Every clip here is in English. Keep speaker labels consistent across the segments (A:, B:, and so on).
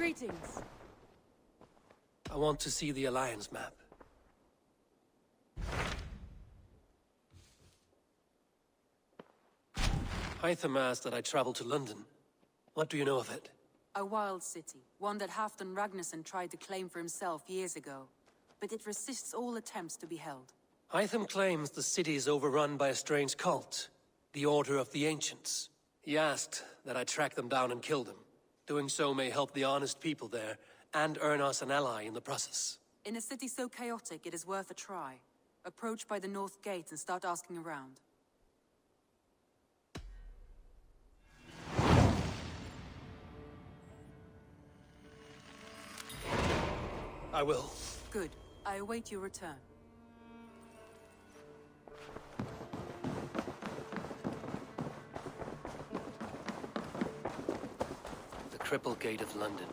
A: Greetings.
B: I want to see the Alliance map. Hytham asked that I travel to London. What do you know of it?
A: A wild city, one that Halfdan Ragnarsson tried to claim for himself years ago. But it resists all attempts to be held.
B: Hytham claims the city is overrun by a strange cult, the Order of the Ancients. He asked that I track them down and kill them. Doing so may help the honest people there, and earn us an ally in the process.
A: In a city so chaotic, it is worth a try. Approach by the North Gate and start asking around.
B: I will.
A: Good. I await your return.
B: The Cripple Gate of London.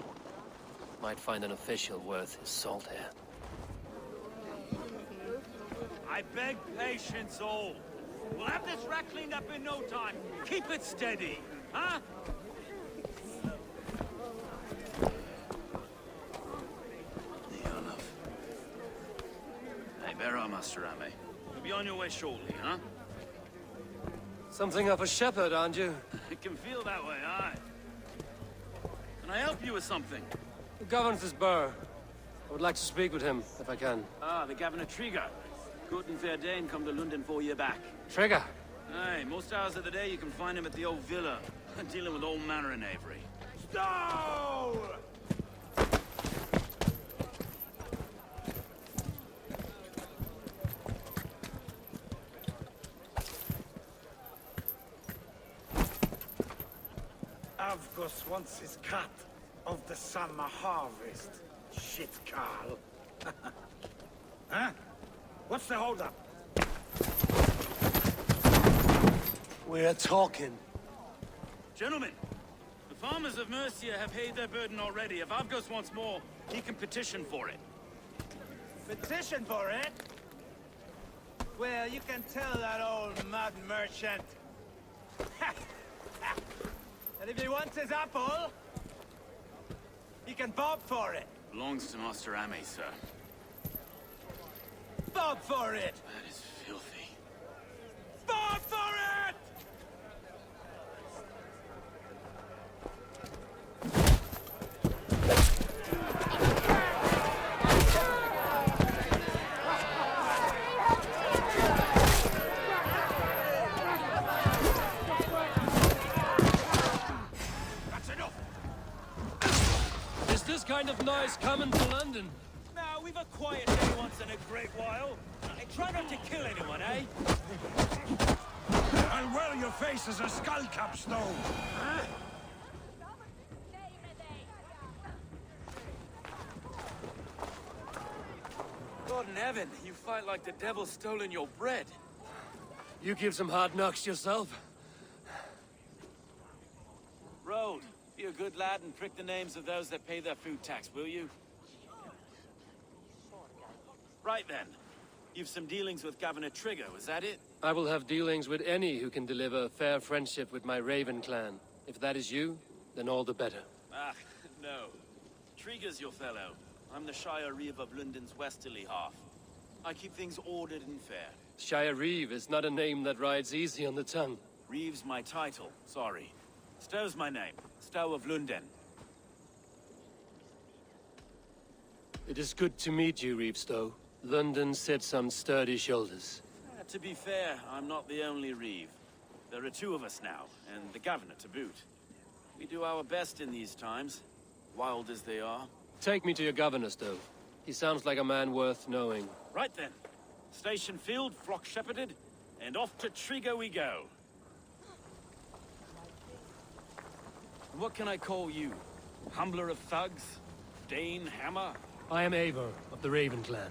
B: Might find an official worth his salt here.
C: I beg patience, all. We'll have this rat cleaned up in no time. Keep it steady, huh? Master Ame. You'll be on your way shortly, huh?
B: Something of a shepherd, aren't you?
C: It can feel that way, aye. Can I help you with something?
B: Who governs this burr? I would like to speak with him, if I can.
C: Ah, the Governor Trigger. Good and fair Dane come to London 4 years back.
B: Trigger?
C: Aye, most hours of the day you can find him at the old villa, dealing with all manner in Avery. Stow!
D: Avgos wants his cut of the summer harvest. Shit, Carl. Huh? What's the holdup?
B: We're talking.
C: Gentlemen, the farmers of Mercia have paid their burden already. If Avgos wants more, he can petition for it.
E: Petition for it? Well, you can tell that old mud merchant. And if he wants his apple, he can bob for it.
C: Belongs to Master Ame, sir.
E: Bob for it!
C: That is filthy.
E: Bob for it!
B: Kind of noise coming to London.
C: Now, we've a quiet day once in a great while. And try not to kill anyone, eh?
D: And well, your face is a skull capstone. Huh?
C: God in heaven, you fight like the devil's stolen your bread.
B: You give some hard knocks yourself.
C: Road, be a good lad and prick the names of those that pay their food tax, will you? Right then. You've some dealings with Governor Trigger, was that it?
B: I will have dealings with any who can deliver a fair friendship with my Raven clan. If that is you, then all the better.
C: Ah, no. Trigger's your fellow. I'm the Shire Reeve of London's westerly half. I keep things ordered and fair.
B: Shire Reeve is not a name that rides easy on the tongue.
C: Reeve's my title, sorry. Stow's my name. Stow of London.
B: It is good to meet you, Reeve Stow. London sits on sturdy shoulders.
C: To be fair, I'm not the only Reeve. There are two of us now, and the Governor to boot. We do our best in these times, wild as they are.
B: Take me to your Governor, Stow. He sounds like a man worth knowing.
C: Right then. Station filled, flock shepherded, and off to Trigger we go. What can I call you? Humbler of thugs? Dane Hammer?
B: I am Eivor, of the Raven clan.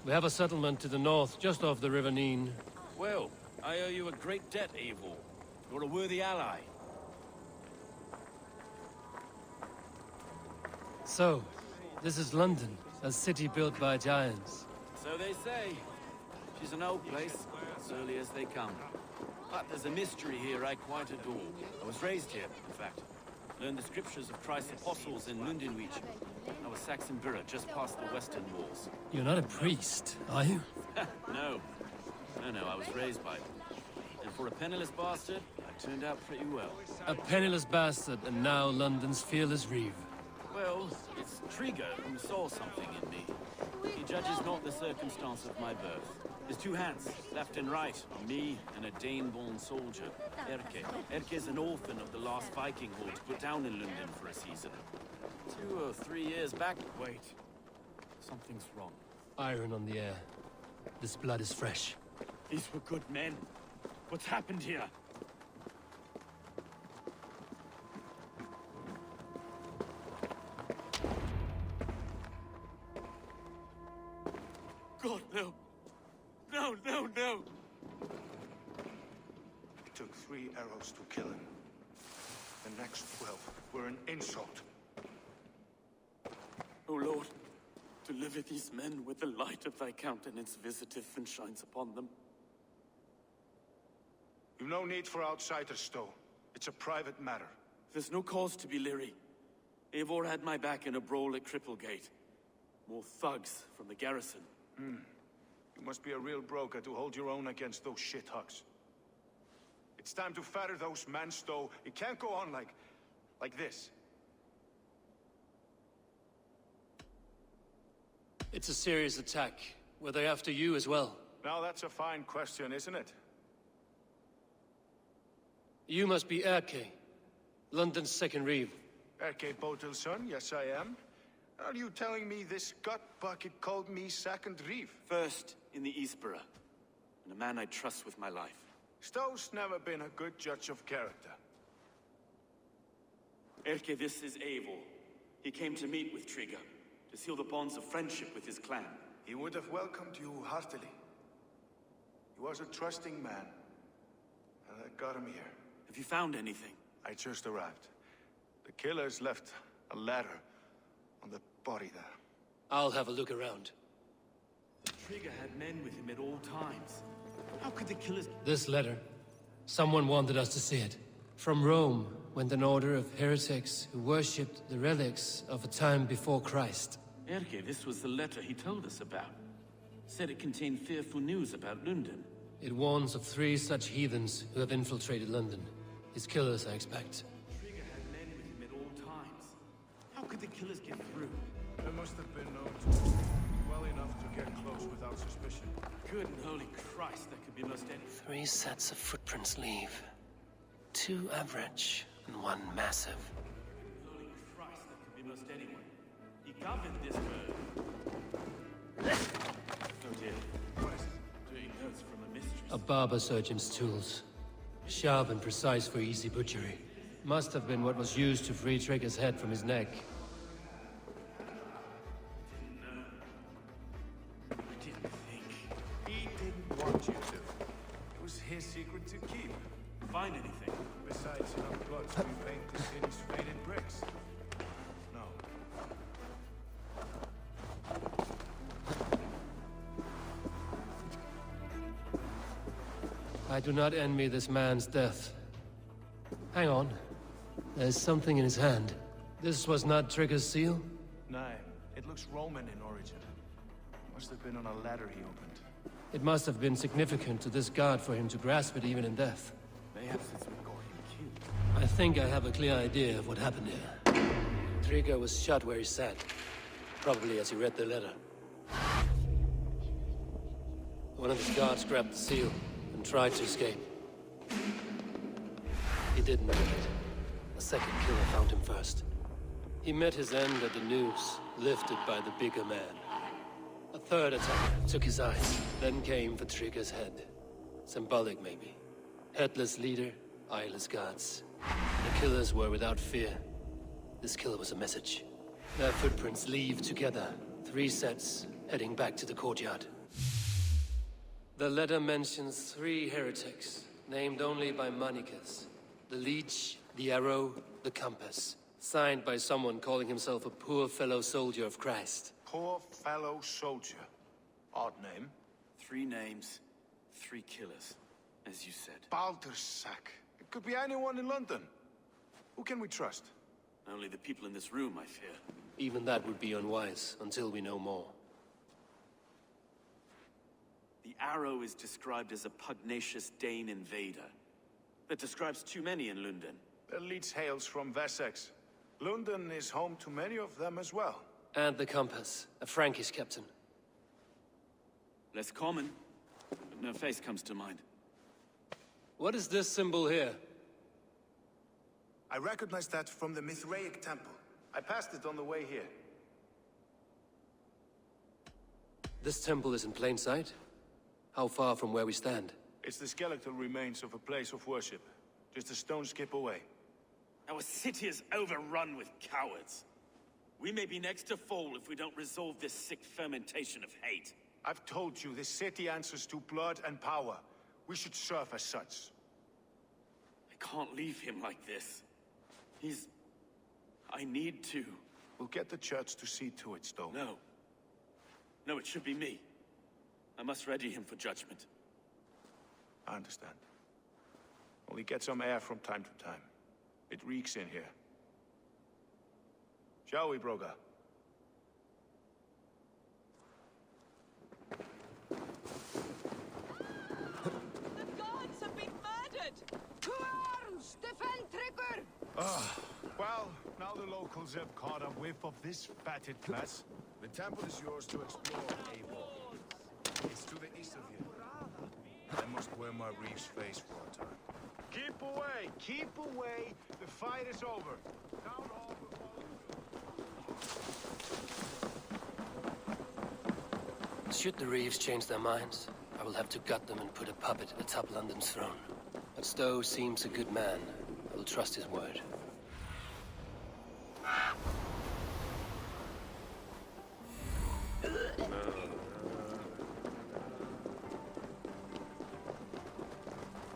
B: We have a settlement to the north, just off the River Neen.
C: Well, I owe you a great debt, Eivor. You're a worthy ally.
B: So, this is London, a city built by giants.
C: So they say. She's an old place, as early as they come. But there's a mystery here I quite adore. I was raised here, in fact. Learned the scriptures of Christ's apostles in Lundenwich. I was Saxon Borough, just past the western walls.
B: You're not a priest, are you?
C: No. No, I was raised by them. And for a penniless bastard, I turned out pretty well.
B: A penniless bastard, and now London's fearless reeve.
C: Well, it's Trigger who saw something in me. He judges not the circumstance of my birth. His two hands, left and right, on me and a Dane-born soldier, Erke. Erke's an orphan of the last Viking horde put down in London for a season. 2 or 3 years back. Wait. Something's wrong.
B: Iron on the air. This blood is fresh.
C: These were good men. What's happened here? God, no. No, no, no!
D: It took 3 arrows to kill him. The next 12 were an insult.
F: O Lord, deliver these men with the light of thy countenance visiteth and shines upon them.
D: You've no need for outsiders, Stowe. It's a private matter.
F: There's no cause to be leery. Eivor had my back in a brawl at Cripplegate. More thugs from the garrison.
D: You must be a real broker to hold your own against those shithugs. It's time to fetter those men, Stowe. It can't go on like this.
B: It's a serious attack. Were they after you as well?
D: Now that's a fine question, isn't it?
B: You must be Erke, London's second reeve.
D: Erke Botil's son, yes I am. Are you telling me this gut bucket called me second reeve?
F: First in the Eastborough, and a man I trust with my life.
D: Stowe's never been a good judge of character.
F: Erke, this is Eivor. He came to meet with Trigger, to seal the bonds of friendship with his clan.
D: He would have welcomed you heartily. He was a trusting man, and I got him here.
F: Have you found anything?
D: I just arrived. The killers left a ladder on the body there.
B: I'll have a look around.
F: Trigger had men with him at all times. How could the killers...
B: This letter. Someone wanted us to see it. From Rome went an order of heretics who worshipped the relics of a time before Christ.
F: Erke, this was the letter he told us about. Said it contained fearful news about London.
B: It warns of 3 such heathens who have infiltrated London. His killers, I expect.
F: Trigger had men with him at all times. How could the killers get through?
D: There must have been known to well enough to get close without suspicion.
F: Good and holy Christ, that could be most any...
B: 3 sets of footprints leave. 2 average and 1 massive.
F: Holy Christ, that could be most anyone. He governed this bird. Oh dear.
D: What is it?
F: Doing notes from a mistress.
B: A barber surgeon's tools. Sharp and precise for easy butchery. Must have been what was used to free Trigger's head from his neck.
F: I didn't think.
D: He didn't want you to. It was his secret to keep.
F: Find anything?
D: Besides enough blood to repaint the city's faded bricks. No.
B: I do not envy this man's death. Hang on. There's something in his hand. This was not Trigger's seal?
D: No, it looks Roman in origin. Must have been on a ladder he opened.
B: It must have been significant to this god for him to grasp it even in death.
F: Mayhap since we got him killed.
B: I think I have a clear idea of what happened here. Trigger was shot where he sat. Probably as he read the letter. One of his guards grabbed the seal and tried to escape. He didn't make it. A second killer found him first. He met his end at the noose, lifted by the bigger man. A third attacker took his eyes, then came for Trigger's head. Symbolic, maybe. Headless leader, eyeless guards. The killers were without fear. This killer was a message. Their footprints leave together. 3 sets, heading back to the courtyard. The letter mentions 3 heretics, named only by Manicus. The leech, the arrow, the compass. Signed by someone calling himself a poor fellow soldier of Christ.
D: Poor fellow soldier. Odd name.
F: 3 names, 3 killers, as you said.
D: Baldersack. It could be anyone in London. Who can we trust?
C: Only the people in this room, I fear.
B: Even that would be unwise, until we know more.
C: The Arrow is described as a pugnacious Dane invader. That describes too many in London.
G: The leech hails from Wessex. London is home to many of them as well.
B: And the compass, a Frankish captain.
C: Less common, but no face comes to mind.
B: What is this symbol here?
G: I recognize that from the Mithraic temple. I passed it on the way here.
B: This temple is in plain sight? How far from where we stand?
G: It's the skeletal remains of a place of worship. Just a stone's skip away.
C: Our city is overrun with cowards. We may be next to fall if we don't resolve this sick fermentation of hate.
G: I've told you, this city answers to blood and power. We should serve as such.
C: I can't leave him like this. I need to.
G: We'll get the church to see to it, Stone.
C: No. No, it should be me. I must ready him for judgment.
G: I understand. Only get some air from time to time. It reeks in here. Shall we, Broga?
H: The gods have been murdered! To arms! Defend Trigger!
G: Well, now the locals have caught a whiff of this fatted mess. The temple is yours to explore, Abel. It's to the east of you. I must wear my reeves face for a time. Keep away! Keep away! The fight is over. Down all the
B: Should the reeves change their minds, I will have to gut them and put a puppet atop London's throne. But Stowe seems a good man. I will trust his word.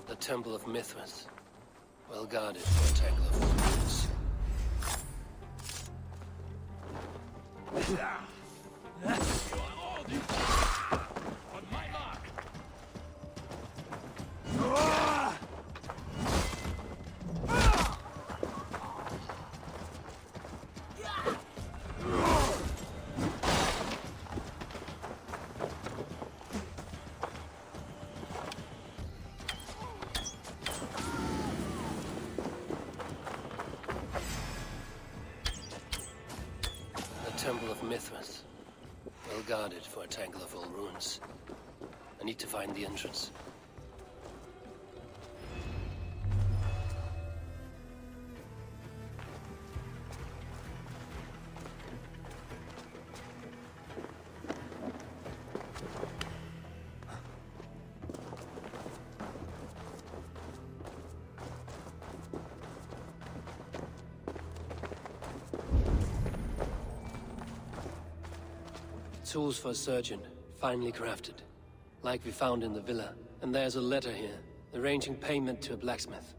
B: The Temple of Mithras. Well guarded for a tangle of wolves. Temple of Mithras. Well guarded for a tangle of old ruins. I need to find the entrance. Tools for a surgeon, finely crafted. Like we found in the villa. And there's a letter here, arranging payment to a blacksmith.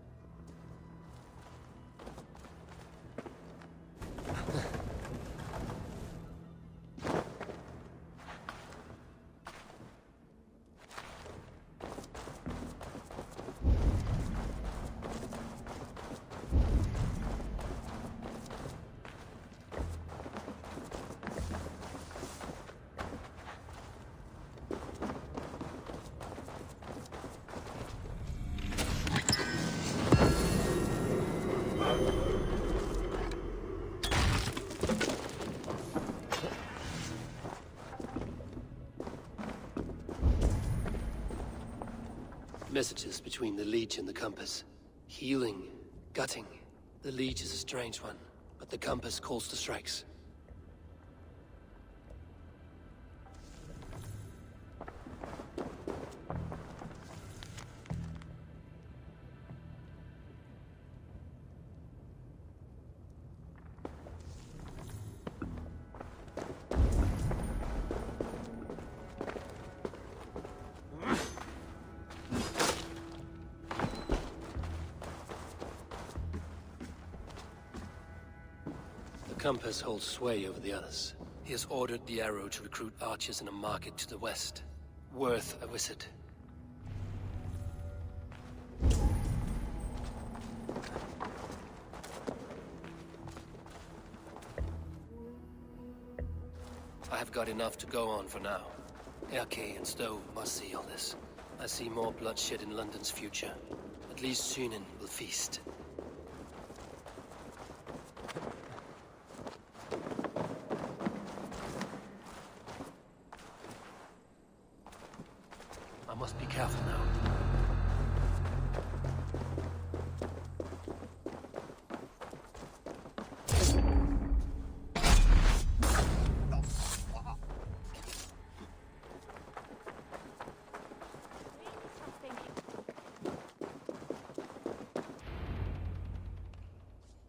B: Messages between the Leech and the Compass. Healing, gutting. The Leech is a strange one, but the Compass calls the strikes. The Compass holds sway over the others. He has ordered the Arrow to recruit archers in a market to the west. Worth a visit. I have got enough to go on for now. Erke and Stowe must see all this. I see more bloodshed in London's future. At least Sunan will feast. I must be careful now.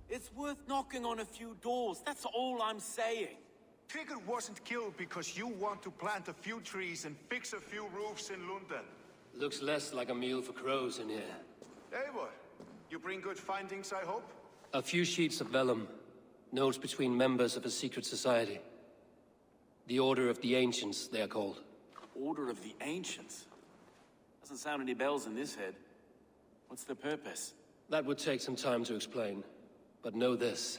C: It's worth knocking on a few doors, that's all I'm saying.
G: Tigger wasn't killed because you want to plant a few trees and fix a few roofs in London.
B: Looks less like a meal for crows in here.
G: Eivor, you bring good findings, I hope?
B: A few sheets of vellum. Notes between members of a secret society. The Order of the Ancients, they are called.
C: Order of the Ancients? Doesn't sound any bells in this head. What's the purpose?
B: That would take some time to explain. But know this,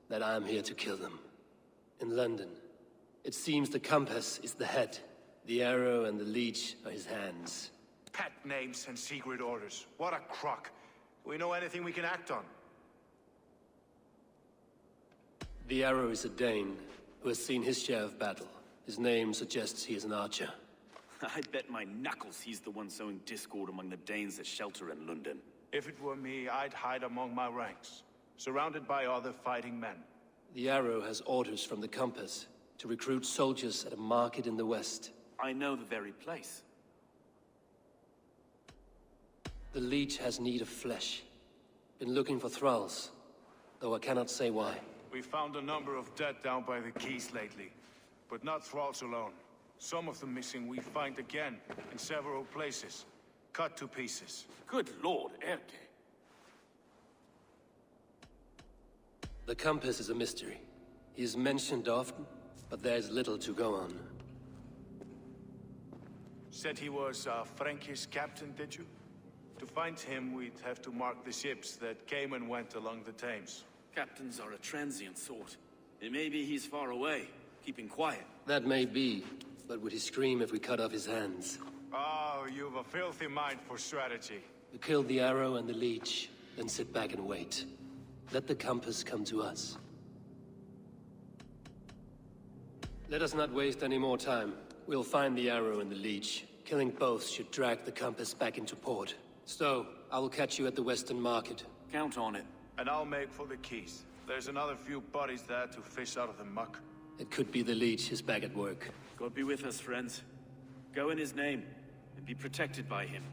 B: that I am here to kill them. In London, it seems the compass is the head. The arrow and the leech are his hands.
G: Pet names and secret orders. What a crock. Do we know anything we can act on?
B: The arrow is a Dane, who has seen his share of battle. His name suggests he is an archer.
C: I bet my knuckles he's the one sowing discord among the Danes that shelter in London.
G: If it were me, I'd hide among my ranks, surrounded by other fighting men.
B: The arrow has orders from the compass to recruit soldiers at a market in the west.
C: I know the very place.
B: The leech has need of flesh. Been looking for thralls, though I cannot say why.
G: We found a number of dead down by the quays lately, but not thralls alone. Some of the missing we find again in several places, cut to pieces.
C: Good lord, Erke.
B: The compass is a mystery. He is mentioned often, but there is little to go on.
G: Said he was a Frankish captain, did you? To find him, we'd have to mark the ships that came and went along the Thames.
C: Captains are a transient sort. It may be he's far away, keeping quiet.
B: That may be, but would he scream if we cut off his hands?
G: Oh, you've a filthy mind for strategy.
B: We kill the arrow and the leech, then sit back and wait. Let the compass come to us. Let us not waste any more time. We'll find the arrow and the leech. Killing both should drag the compass back into port. Stowe, I will catch you at the Western Market.
C: Count on it.
G: And I'll make for the quays. There's another few bodies there to fish out of the muck.
B: It could be the leech is back at work.
C: God be with us, friends. Go in his name, and be protected by him.